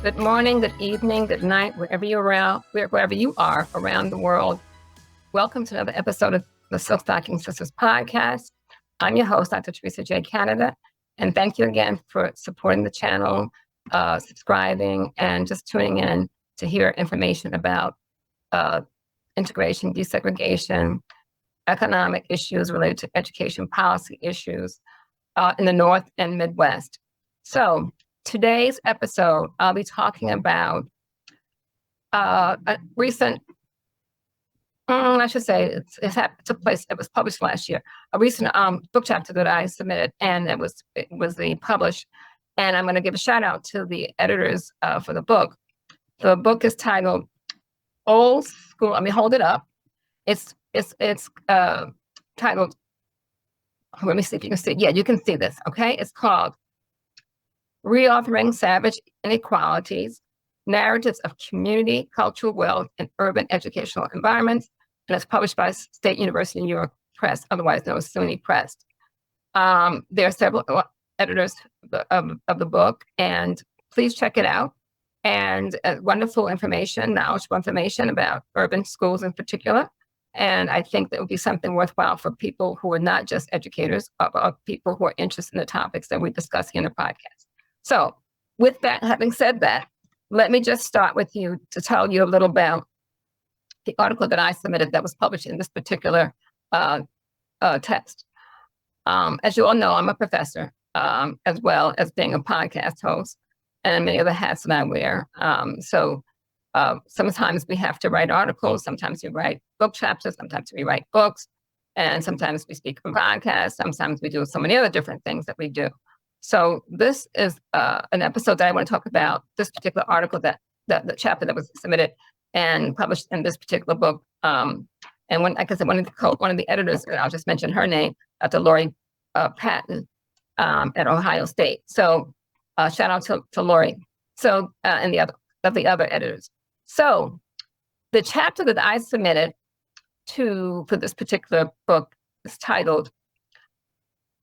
Good morning, good evening, good night, wherever you are around the world. Welcome to another episode of the Silk Stocking Sisters podcast. I'm your host, Dr. Teresa J. Canada, and thank you again for supporting the channel, subscribing, and just tuning in to hear information about integration, desegregation, economic issues related to education policy issues in the North and Midwest. So today's episode, I'll be talking about a recent, I should say, it took place, it was published last year, a recent book chapter that I submitted, and it was published. And I'm going to give a shout out to the editors for the book. The book is titled Old School. Let me hold it up. It's titled, let me see if you can see. Yeah, you can see this. Okay. It's called Reauthoring Savage Inequalities, Narratives of Community, Cultural Wealth, and Urban Educational Environments. And it's published by State University New York Press, otherwise known as SUNY Press. There are several editors of the book, and please check it out. And wonderful information, knowledgeable information about urban schools in particular. And I think that would be something worthwhile for people who are not just educators, but people who are interested in the topics that we discuss here in the podcast. So with that, having said that, let me just start with you to tell you a little about the article that I submitted that was published in this particular text. As you all know, I'm a professor, as well as being a podcast host and many other hats that I wear. So sometimes we have to write articles, sometimes we write book chapters, sometimes we write books, and sometimes we speak on podcasts, sometimes we do so many other different things that we do. So this is an episode that I want to talk about, this particular article, that the chapter that was submitted and published in this particular book. And when, like I said, one of the editors, I'll just mention her name, Dr. Lori Patton at Ohio State. So shout out to Lori. So and the other editors. So the chapter that I submitted for this particular book is titled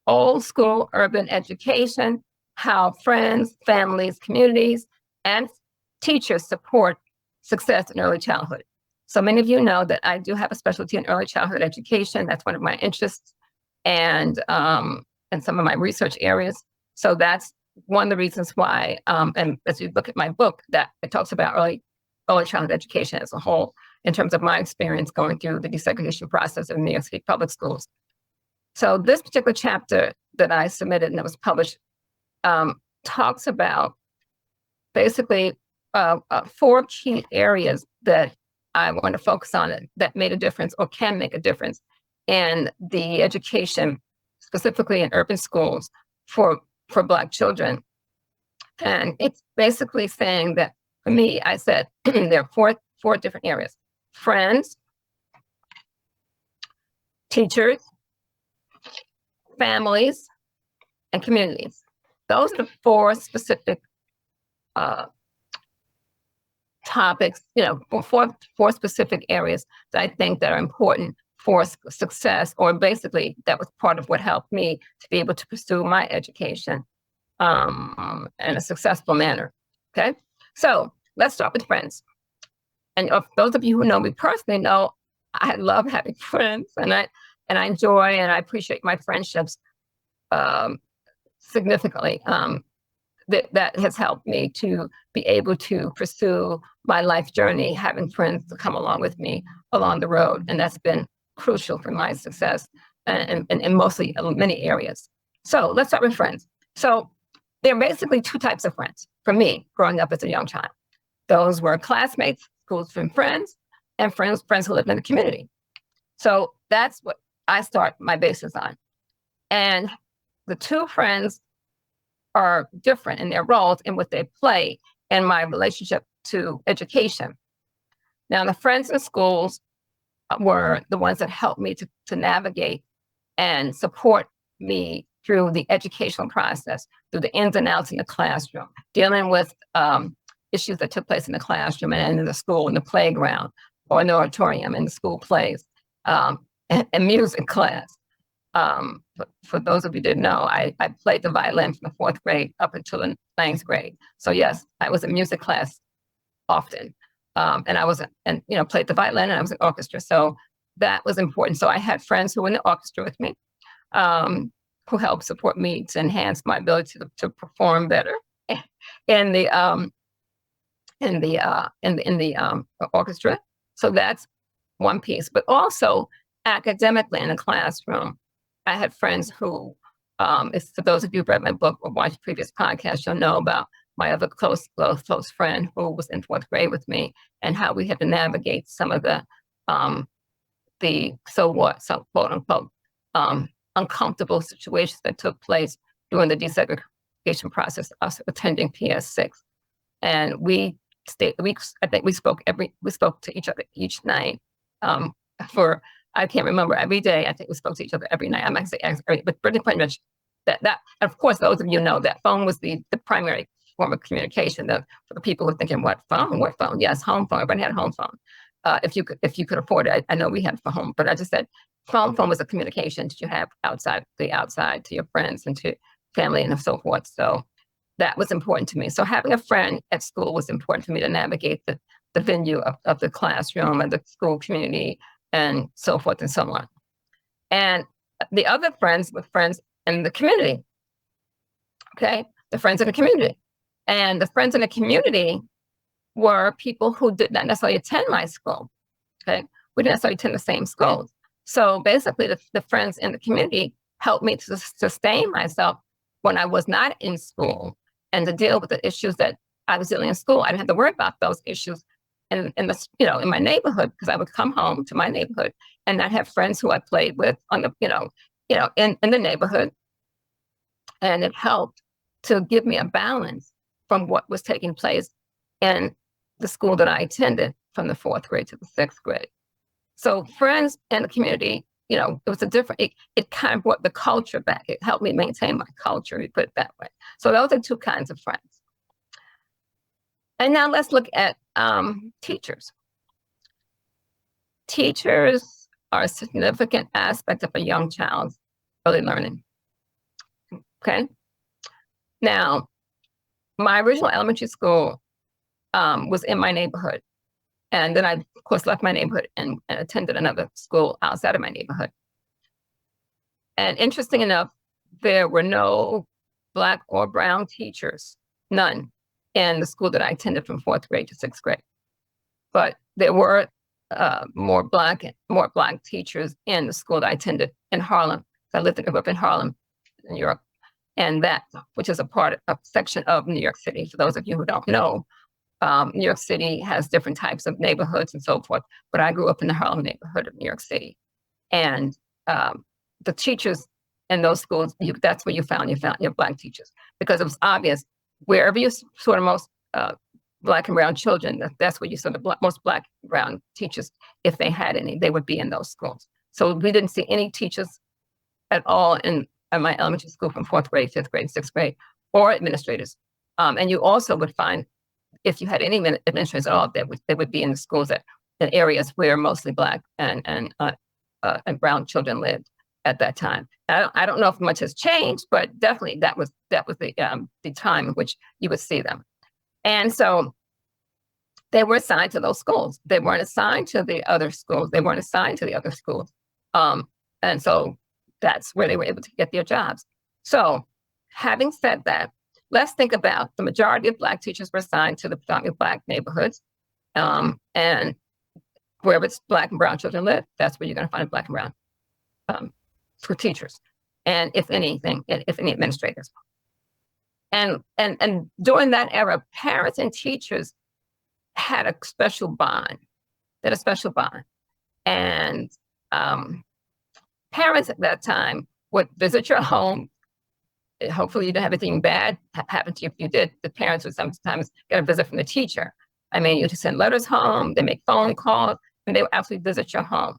Old School Urban Education, How Friends, Families, Communities, and Teachers Support Success in Early Childhood. So many of you know that I do have a specialty in early childhood education. That's one of my interests and some of my research areas. So that's one of the reasons why, and as you look at my book, that it talks about early childhood education as a whole, in terms of my experience going through the desegregation process of New York City public schools. So this particular chapter that I submitted and that was published talks about basically 4 key areas that I want to focus on that made a difference or can make a difference in the education, specifically in urban schools for Black children. And it's basically saying that, for me, I said there are four different areas: friends, teachers, families, and communities. Those are the 4 specific topics, four specific areas that I think that are important for success, or basically that was part of what helped me to be able to pursue my education in a successful manner. Okay, so let's start with friends. And those of you who know me personally know I love having friends, and I enjoy and I appreciate my friendships significantly. That has helped me to be able to pursue my life journey, having friends to come along with me along the road. And that's been crucial for my success and mostly many areas. So let's start with friends. So there are basically 2 types of friends for me growing up as a young child. Those were classmates, school friends, and friends who lived in the community. So that's what I start my basis on. And the 2 friends are different in their roles and what they play in my relationship to education. Now, the friends in schools were the ones that helped me to navigate and support me through the educational process, through the ins and outs in the classroom, dealing with issues that took place in the classroom and in the school, in the playground, or in the auditorium, in the school plays, and music class. For those of you who didn't know, I played the violin from the fourth grade up until the ninth grade. So yes, I was in music class often. And I was, and played the violin, and I was in orchestra. So that was important. So I had friends who were in the orchestra with me, who helped support me to enhance my ability to perform better in the orchestra. So that's one piece. But also academically in the classroom, I had friends who, for those of you who read my book or watched previous podcasts, you'll know about my other close friend who was in fourth grade with me, and how we had to navigate some of the quote unquote uncomfortable situations that took place during the desegregation process of attending PS6. And I think we spoke to each other each night, for, I can't remember, every day. I think we spoke to each other every night. I'm not saying every, but pretty much that, and of course, those of you know that phone was the primary form of communication. For the people who are thinking, what phone? Yes, home phone. Everybody had a home phone. If you could afford it. I know we had a home, but I just said phone was a communication that you have outside to your friends and to family and so forth. So that was important to me. So having a friend at school was important for me to navigate the venue of the classroom and the school community and so forth and so on. And the other friends were friends in the community. Okay, the friends in the community. And the friends in the community were people who did not necessarily attend my school. Okay, we didn't necessarily attend the same schools. So basically, the friends in the community helped me to sustain myself when I was not in school, and to deal with the issues that I was dealing in school. I didn't have to worry about those issues in my neighborhood, because I would come home to my neighborhood and I'd have friends who I played with on the in the neighborhood, and it helped to give me a balance from what was taking place in the school that I attended from the fourth grade to the sixth grade. So friends in the community, it was a different, it kind of brought the culture back. It helped me maintain my culture, we put it that way. So those are two kinds of friends. And now let's look at teachers. Teachers are a significant aspect of a young child's early learning. Okay. Now, my original elementary school was in my neighborhood. And then I, of course, left my neighborhood and attended another school outside of my neighborhood. And interesting enough, there were no Black or brown teachers, none, in the school that I attended from fourth grade to sixth grade. But there were more black teachers in the school that I attended in Harlem. I grew up in Harlem, New York, and that, which is a section of New York City. For those of you who don't know, New York City has different types of neighborhoods and so forth, but I grew up in the Harlem neighborhood of New York City. And the teachers in those schools, that's where you found your Black teachers, because it was obvious wherever you saw the most Black and brown children, that's where you saw the most Black and brown teachers. If they had any, they would be in those schools. So we didn't see any teachers at all in my elementary school from fourth grade, fifth grade, sixth grade, or administrators. And you also would find, if you had any administrators at all, they would be in the schools in areas where mostly Black and brown children lived at that time. I don't know if much has changed, but definitely that was the time in which you would see them. And so they were assigned to those schools. They weren't assigned to the other schools. And so that's where they were able to get their jobs. So having said that, let's think about the majority of Black teachers were assigned to the predominantly Black neighborhoods. And wherever it's Black and brown children live, that's where you're going to find Black and brown for teachers. And if any administrators. And during that era, parents and teachers had a special bond. And parents at that time would visit your home. Hopefully you didn't have anything bad happen to you. If you did, the parents would sometimes get a visit from the teacher. I mean, you send letters home, they make phone calls, and they would actually visit your home.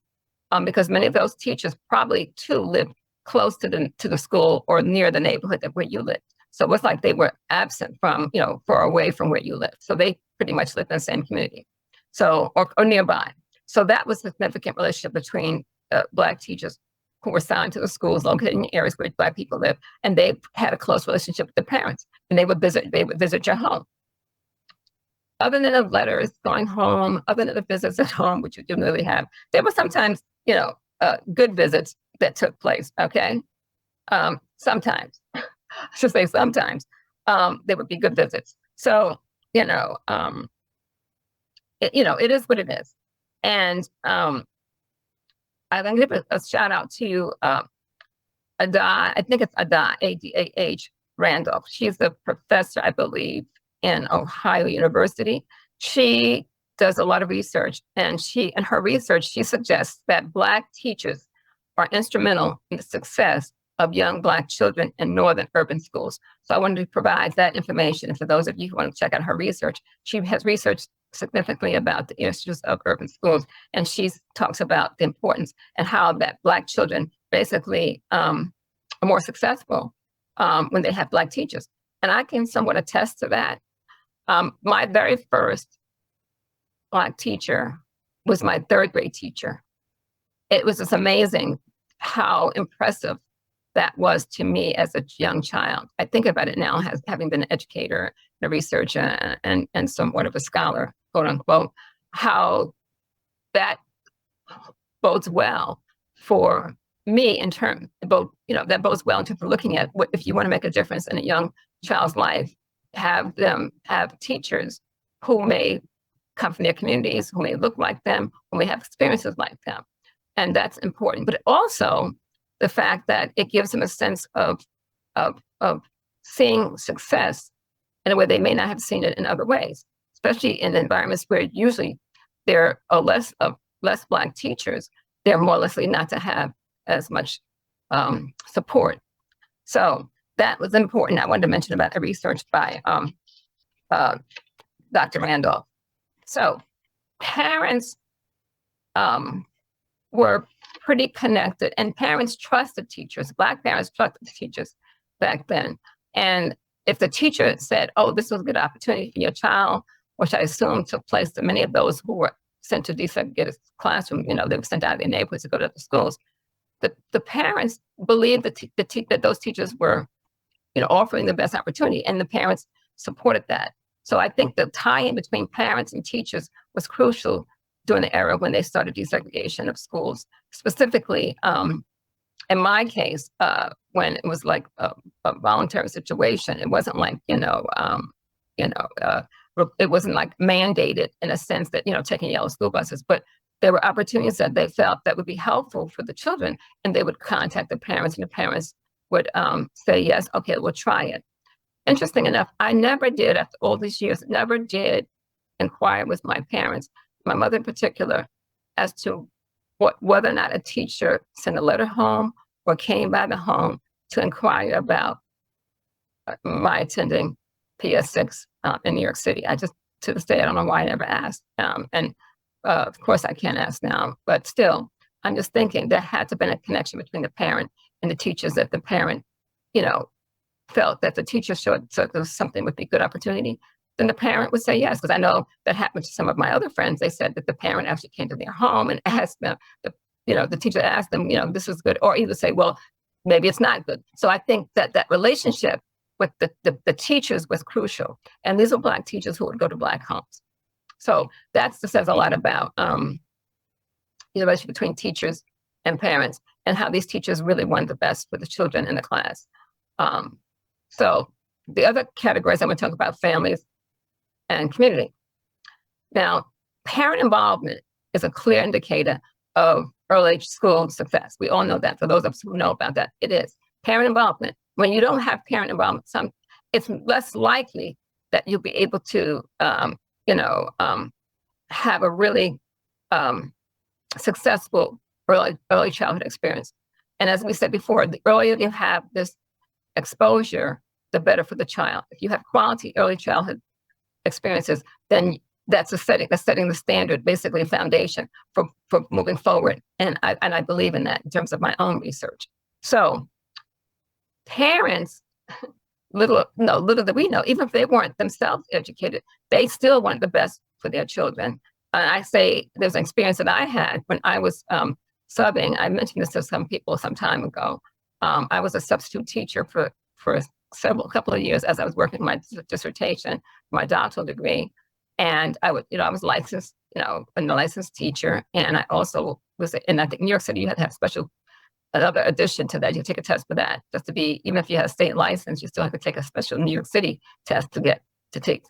Because many of those teachers probably too lived close to the school or near the neighborhood where you lived. So it was like they were absent from, far away from where you lived. So they pretty much lived in the same community. So, or nearby. So that was a significant relationship between Black teachers who were assigned to the schools located in areas where Black people live, and they had a close relationship with the parents, and they would visit your home. Other than the letters going home, other than the visits at home, which you didn't really have, there were sometimes, good visits that took place. Okay, sometimes, I should say sometimes, there would be good visits. So it is what it is, and I can give a shout out to Ada. I think it's Ada, Adah Randolph. She's a professor, I believe, in Ohio University. She does a lot of research, and in her research, she suggests that Black teachers are instrumental in the success of young Black children in northern urban schools. So I wanted to provide that information. And for those of you who want to check out her research, she has researched significantly about the issues of urban schools. And she talks about the importance and how that Black children basically are more successful when they have Black teachers. And I can somewhat attest to that. My very first Black teacher was my third grade teacher. It was just amazing how impressive that was to me as a young child. I think about it now as having been an educator, a researcher, and somewhat of a scholar, quote unquote, how that bodes well for me in terms both, that bodes well in terms of looking at what, if you want to make a difference in a young child's life, have them have teachers who may come from their communities, who may look like them, who may have experiences like them. And that's important. But also the fact that it gives them a sense of seeing success in a way they may not have seen it in other ways, especially in environments where usually there are less Black teachers. They're more likely not to have as much support. So that was important. I wanted to mention about the research by Dr. Randolph. So parents were pretty connected, and parents trusted teachers. Black parents trusted teachers back then. And if the teacher said, "Oh, this was a good opportunity for your child," which I assume took place to many of those who were sent to desegregated classroom, they were sent out of their neighborhoods to go to the schools. The parents believed that those teachers were, offering the best opportunity, and the parents supported that. So I think the tie-in between parents and teachers was crucial during the era when they started desegregation of schools. Specifically, in my case, when it was like a voluntary situation, it wasn't like it wasn't like mandated in a sense that taking yellow school buses, but there were opportunities that they felt that would be helpful for the children, and they would contact the parents, and the parents would say, "Yes, okay, we'll try it." Interesting enough, I never did, after all these years, never did inquire with my parents, my mother in particular, as to whether or not a teacher sent a letter home or came by the home to inquire about my attending PS6 in New York City. I just, to this day, I don't know why I never asked. Of course, I can't ask now, but still, I'm just thinking there had to have been a connection between the parent and the teachers, that the parent, felt that the teacher showed so there was something would be a good opportunity, then the parent would say yes. Because I know that happened to some of my other friends. They said that the parent actually came to their home and asked them, the teacher asked them, this is good, or either say, well, maybe it's not good. So I think that relationship with the teachers was crucial. And these were Black teachers who would go to Black homes. So that says a lot about the relationship between teachers and parents, and how these teachers really wanted the best for the children in the class. So the other categories I'm going to talk about: families and community. Now, parent involvement is a clear indicator of early school success. We all know that. For those of us who know about that, it is parent involvement. When you don't have parent involvement, it's less likely that you'll be able to, have a really successful early childhood experience. And as we said before, the earlier you have this exposure, the better for the child. If you have quality early childhood experiences, then that's setting the standard, basically a foundation for moving forward. And I believe in that in terms of my own research. So parents, little that we know, even if they weren't themselves educated, they still want the best for their children. And I say there's an experience that I had when I was subbing, I mentioned this to some people some time ago. I was a substitute teacher for couple of years as I was working on my dissertation, my doctoral degree. And I was licensed, a licensed teacher. And I also was in, I think, New York City, you had to have another addition to that. You take a test for that just to be, even if you have a state license, you still have to take a special New York City test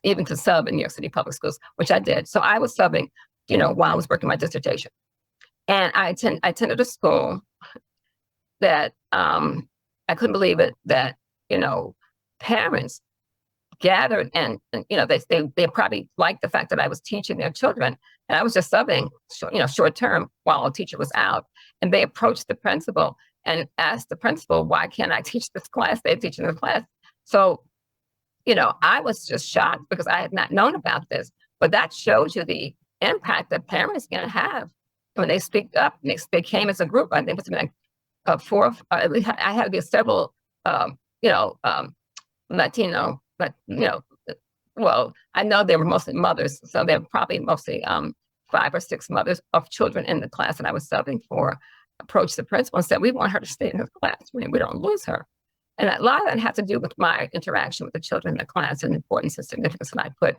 even to sub in New York City public schools, which I did. So I was subbing, while I was working my dissertation. And I attended a school that I couldn't believe it, that, parents gathered and they probably liked the fact that I was teaching their children, and I was just subbing, short term while a teacher was out. And they approached the principal and asked the principal, why can't I teach this class? They're teaching the class. So, I was just shocked because I had not known about this, but that shows you the impact that parents can have when they speak up. They came as a group. I think it was like at least I had to be several, Latino, but well, I know they were mostly mothers, so they were probably mostly 5 or 6 mothers of children in the class that I was subbing for. Approached the principal and said, "We want her to stay in the class. We don't lose her." And a lot of that had to do with my interaction with the children in the class and the importance and significance that I put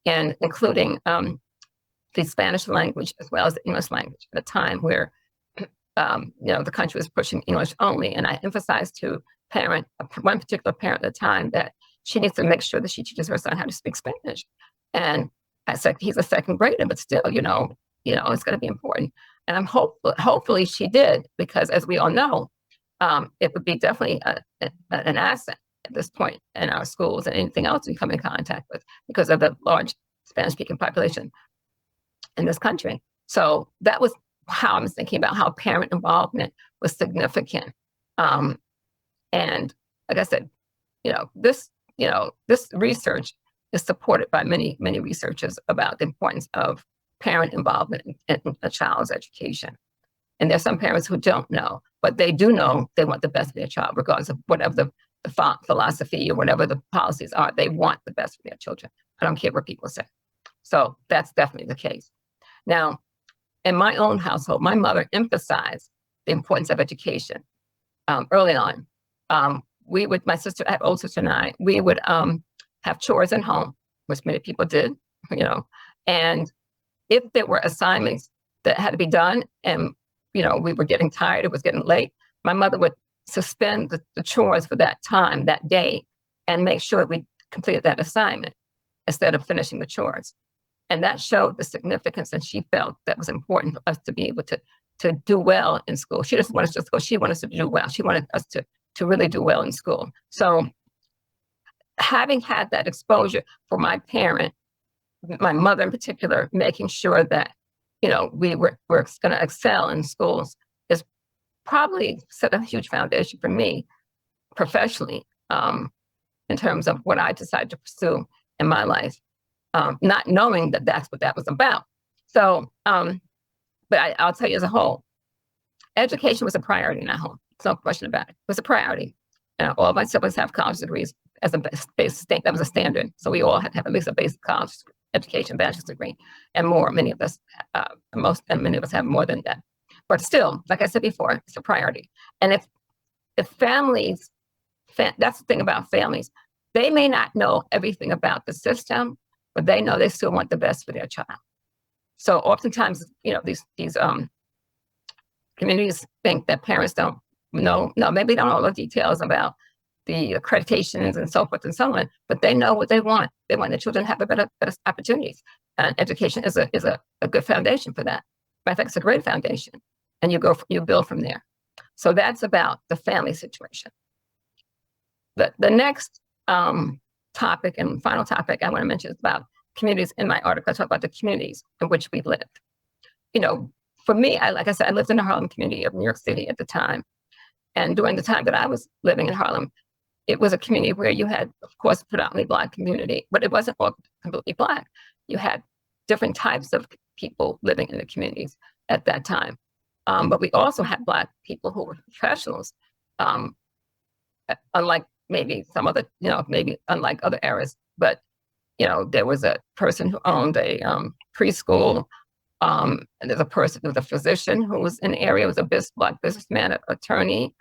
in, including the Spanish language as well as the English language at a time where the country was pushing English only. And I emphasized to one particular parent at the time that she needs to make sure that she teaches her son how to speak Spanish. And I said, he's a second grader, but still, it's going to be important. And I'm hopefully she did, because as we all know, it would be definitely an asset at this point in our schools and anything else we come in contact with because of the large Spanish-speaking population in this country. So that was how I was thinking about how parent involvement was significant. And like I said, this research is supported by many, many researchers about the importance of parent involvement in a child's education. And there's some parents who don't know, but they do know they want the best for their child, regardless of whatever the philosophy or whatever the policies are. They want the best for their children. I don't care what people say. So that's definitely the case. Now, in my own household, my mother emphasized the importance of education early on. My sister, I have older sister and I, we would have chores at home, which many people did, and if there were assignments that had to be done and, we were getting tired, it was getting late, my mother would suspend the chores for that time, that day, and make sure we completed that assignment instead of finishing the chores. And that showed the significance, and she felt that was important for us to be able to do well in school. She doesn't want us to go, she wanted us to do well. She wanted us to really do well in school. So having had that exposure for my parent, my mother in particular, making sure that, we were going to excel in schools is probably set a huge foundation for me professionally in terms of what I decided to pursue in my life, not knowing that that's what that was about. So, but I'll tell you as a whole, education was a priority in our home. There's no question about it. It was a priority. All of my siblings have college degrees as a basic state. That was a standard. So we all had to have at least a basic college education, bachelor's degree, and more. Many of us, many of us have more than that. But still, like I said before, it's a priority. And if families, that's the thing about families, they may not know everything about the system, but they know they still want the best for their child. So oftentimes, these communities think that parents don't know, maybe they don't know all the details about the accreditations and so forth and so on, but they know what they want. They want their children to have better opportunities. And education is a good foundation for that. I think it's a great foundation. And you build from there. So that's about the family situation. The next topic and final topic I want to mention is about communities. In my article, I talk about the communities in which we lived. For me, like I said, I lived in the Harlem community of New York City at the time. And during the time that I was living in Harlem, it was a community where you had, of course, predominantly Black community, but it wasn't all completely Black. You had different types of people living in the communities at that time. But we also had Black people who were professionals, unlike maybe some other, maybe unlike other eras. But, there was a person who owned a preschool, And there's a person, there's a physician who was in the area, was a Black businessman, attorney.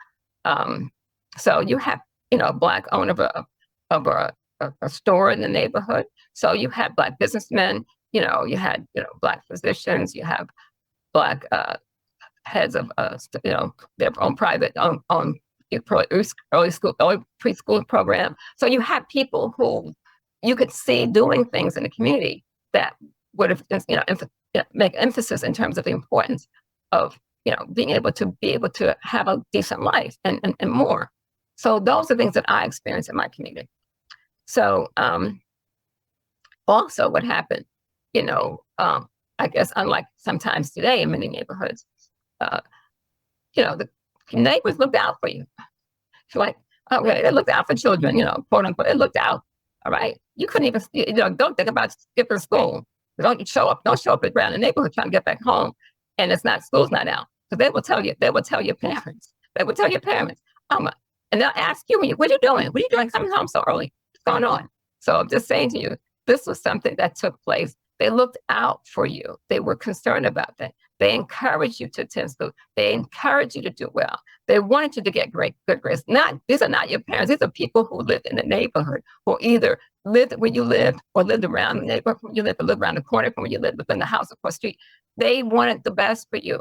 Um, so you have, a Black owner of a store in the neighborhood. So you had Black businessmen, you had, Black physicians, you have Black heads of, their own private, own early school, early preschool program. So you have people who you could see doing things in the community that would have, make emphasis in terms of the importance of, being able to have a decent life and more. So those are things that I experienced in my community. So also what happened, I guess unlike sometimes today in many neighborhoods, the neighbors looked out for you. It's like, okay, they looked out for children, quote unquote, they looked out. All right. You couldn't even, don't think about skipping school. Don't show up around the neighborhood trying to get back home. And school's not out. So they will tell your parents. They will tell your parents, and they'll ask you, what are you doing? What are you doing coming home so early? What's going on? So I'm just saying to you, this was something that took place. They looked out for you. They were concerned about that. They encouraged you to attend school. They encouraged you to do well. They wanted you to get good grades. These are not your parents. These are people who lived in the neighborhood, who either lived where you lived or lived around the neighborhood where you lived, or lived around the corner from where you lived, within the house across the street. They wanted the best for you.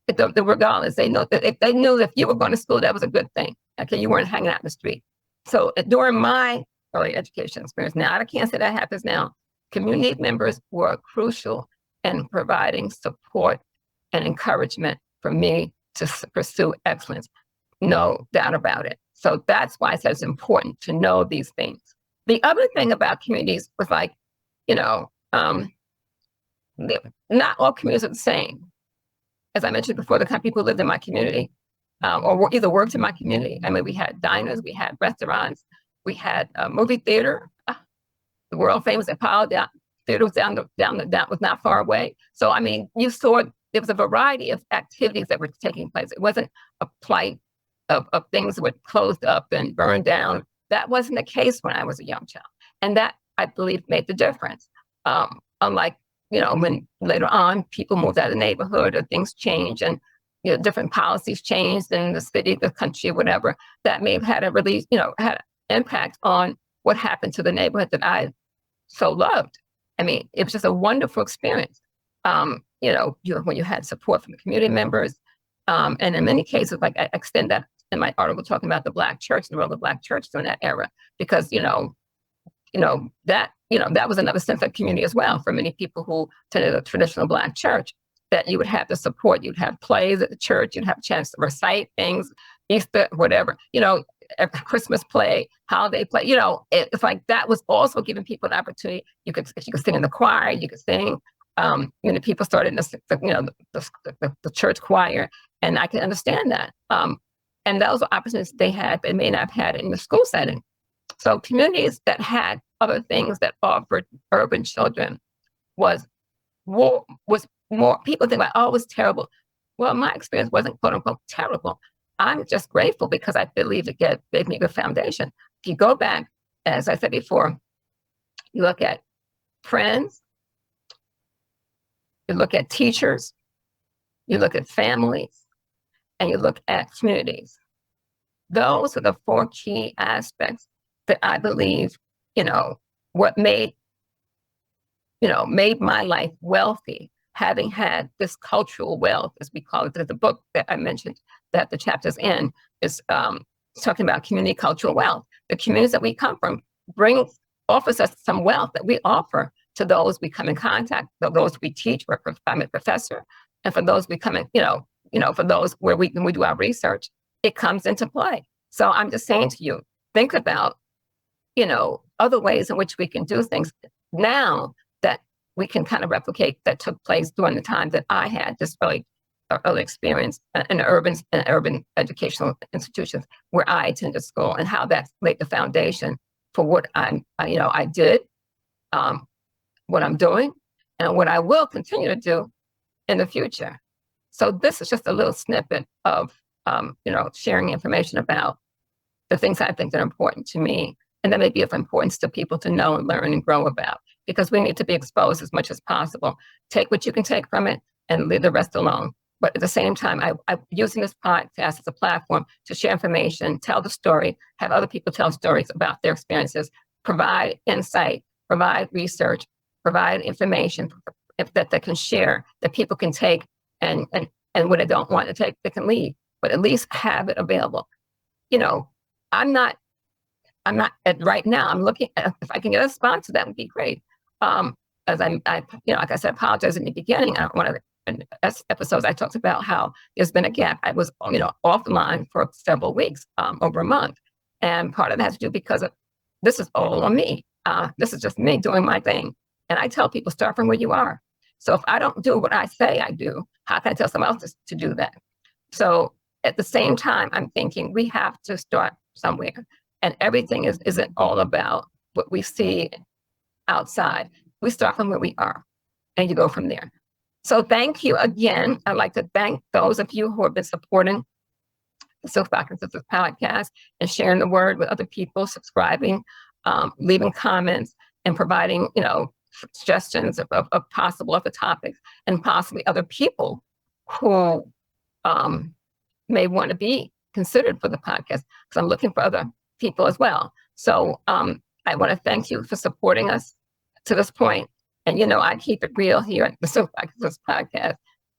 Regardless, they know that if they knew if you were going to school, that was a good thing. Okay, you weren't hanging out in the street. So during my early education experience, now I can't say that happens now. Community members were crucial in providing support and encouragement for me to pursue excellence. No doubt about it. So that's why it's important to know these things. The other thing about communities was like, not all communities are the same. As I mentioned before, the kind of people who lived in my community or either worked in my community. I mean, we had diners, we had restaurants, we had a movie theater. The world famous Apollo Theater was was not far away. So, I mean, you saw there was a variety of activities that were taking place. It wasn't a plight of things that were closed up and burned down. That wasn't the case when I was a young child. And that, I believe, made the difference. Unlike, when later on people moved out of the neighborhood or things changed and, different policies changed in the city, the country, whatever, that may have had a really, had an impact on what happened to the neighborhood that I so loved. I mean, it was just a wonderful experience. When you had support from the community members, and in many cases, like I extend that in my article talking about the Black church, the role of the Black church during that era, because that was another sense of community as well for many people who attended a traditional Black church. That you would have the support, you'd have plays at the church, you'd have a chance to recite things, Easter, whatever, a Christmas play, holiday play, it's like that was also giving people an opportunity. You could sing in the choir, you could sing. People started in the church choir, and I can understand that. And those were opportunities they had, they may not have had in the school setting. So communities that had other things that offered urban children was more people think about, oh, it was terrible. Well, my experience wasn't quote unquote terrible. I'm just grateful because I believe it gave me a good foundation. If you go back, as I said before, you look at friends, you look at teachers, you look at families, and you look at communities. Those are the four key aspects that I believe, what made my life wealthy, having had this cultural wealth, as we call it. The book that I mentioned that the chapter's in is talking about community cultural wealth. The communities that we come from offers us some wealth that we offer to those we come in contact, those we teach. I'm a professor, and for those we come in, for those when we do our research, it comes into play. So I'm just saying to you, think about, other ways in which we can do things now that we can kind of replicate that took place during the time that I had this early experience in urban educational institutions where I attended school, and how that laid the foundation for what I did, what I'm doing, and what I will continue to do in the future. So this is just a little snippet of sharing information about the things I think that are important to me, and that may be of importance to people to know and learn and grow about. because we need to be exposed as much as possible. Take what you can take from it and leave the rest alone. But at the same time, I'm using this podcast as a platform to share information, tell the story, have other people tell stories about their experiences, provide insight, provide research, provide information that they can share, that people can take, and when they don't want to take, they can leave, but at least have it available. You know, I'm not right now. I'm looking if I can get a sponsor, that would be great. As like I said, I apologize in the beginning. One of the episodes I talked about how there's been a gap. I was, offline for several weeks, over a month, and part of that has to do because of this is all on me. This is just me doing my thing, and I tell people start from where you are. So if I don't do what I say I do, how can I tell someone else to do that? So at the same time, I'm thinking we have to start somewhere. And everything isn't all about what we see outside. We start from where we are and you go from there. So thank you again. I'd like to thank those of you who have been supporting the Silk Stocking Sisters podcast and sharing the word with other people, subscribing, leaving comments, and providing, suggestions of possible other topics and possibly other people who may want to be considered for the podcast, because I'm looking for other people as well. So I want to thank you for supporting us to this point. And I keep it real here at the Silk Stocking Sisters podcast.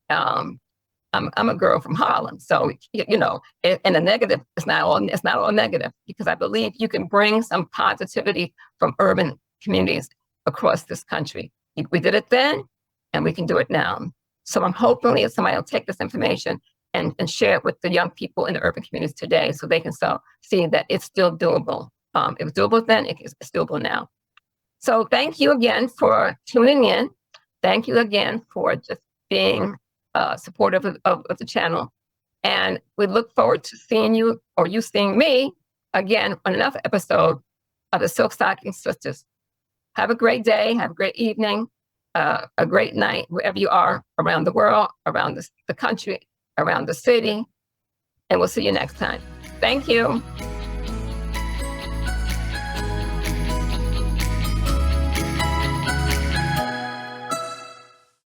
I'm a girl from Harlem, so and the negative it's not all negative, because I believe you can bring some positivity from urban communities across this country. We did it then, and we can do it now. So I'm hoping that somebody will take this information and share it with the young people in the urban communities today, so they can see that it's still doable. It was doable then, it's doable now. So thank you again for tuning in. Thank you again for just being supportive of the channel. And we look forward to seeing you, or you seeing me, again on another episode of the Silk Stocking Sisters. Have a great day, have a great evening, a great night, wherever you are around the world, around the country, around the city. And we'll see you next time. Thank you.